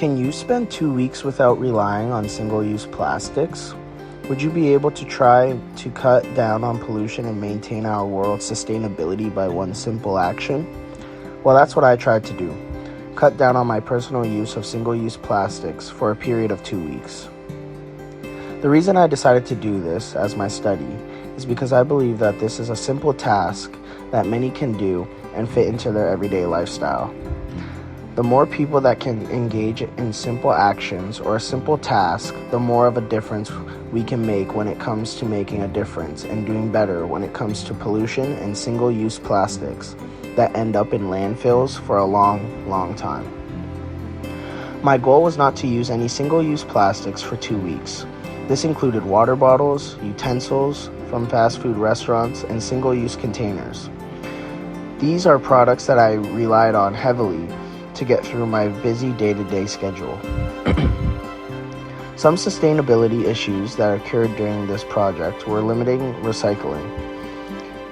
Can you spend 2 weeks without relying on single-use plastics? Would you be able to try to cut down on pollution and maintain our world's sustainability by one simple action? Well, that's what I tried to do. Cut down on my personal use of single-use plastics for a period of 2 weeks. The reason I decided to do this as my study is because I believe that this is a simple task that many can do and fit into their everyday lifestyle. The more people that can engage in simple actions or a simple task, the more of a difference we can make when it comes to making a difference and doing better when it comes to pollution and single-use plastics that end up in landfills for a long, long time. My goal was not to use any single-use plastics for 2 weeks. This included water bottles, utensils from fast food restaurants, and single-use containers. These are products that I relied on heavily to get through my busy day-to-day schedule. Some sustainability issues that occurred during this project were limiting recycling.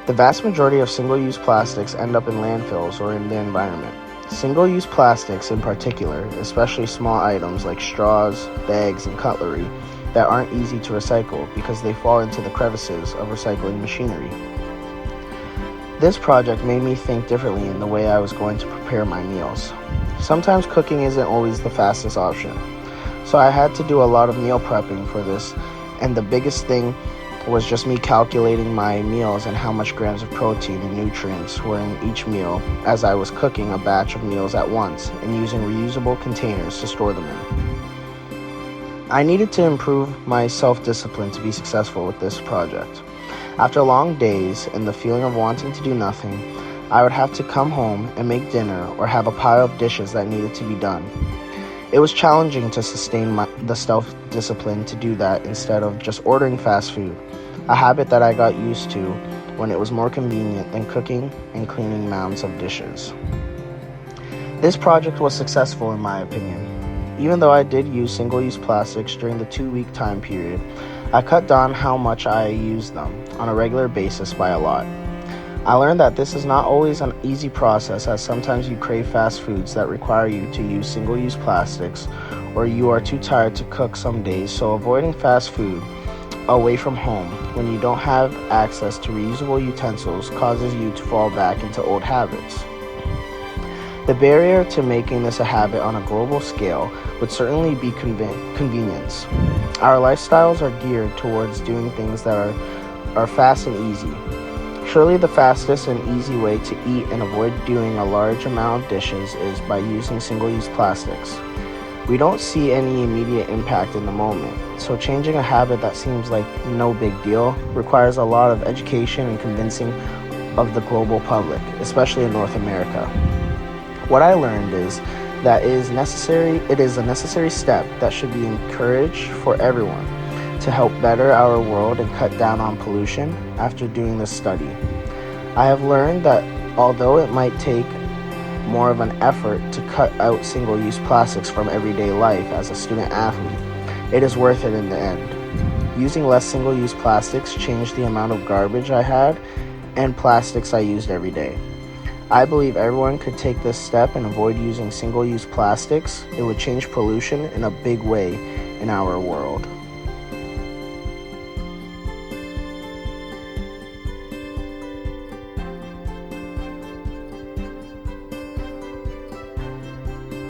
The vast majority of single-use plastics end up in landfills or in the environment. Single-use plastics in particular, especially small items like straws, bags, and cutlery, that aren't easy to recycle because they fall into the crevices of recycling machinery. This project made me think differently in the way I was going to prepare my meals. Sometimes cooking isn't always the fastest option, so I had to do a lot of meal prepping for this, and the biggest thing was just me calculating my meals and how much grams of protein and nutrients were in each meal as I was cooking a batch of meals at once and using reusable containers to store them in. I needed to improve my self-discipline to be successful with this project. After long days and the feeling of wanting to do nothing, I would have to come home and make dinner or have a pile of dishes that needed to be done. It was challenging to sustain the self-discipline to do that instead of just ordering fast food, a habit that I got used to when it was more convenient than cooking and cleaning mounds of dishes. This project was successful in my opinion. Even though I did use single-use plastics during the 2-week time period, I cut down how much I use them on a regular basis by a lot. I learned that this is not always an easy process, as sometimes you crave fast foods that require you to use single-use plastics, or you are too tired to cook some days, so avoiding fast food away from home when you don't have access to reusable utensils causes you to fall back into old habits. The barrier to making this a habit on a global scale would certainly be convenience. Our lifestyles are geared towards doing things that are fast and easy. Surely the fastest and easy way to eat and avoid doing a large amount of dishes is by using single-use plastics. We don't see any immediate impact in the moment, so changing a habit that seems like no big deal requires a lot of education and convincing of the global public, especially in North America. What I learned is that it is a necessary step that should be encouraged for everyone to help better our world and cut down on pollution after doing this study. I have learned that although it might take more of an effort to cut out single-use plastics from everyday life as a student athlete, it is worth it in the end. Using less single-use plastics changed the amount of garbage I had and plastics I used every day. I believe everyone could take this step and avoid using single-use plastics. It would change pollution in a big way in our world.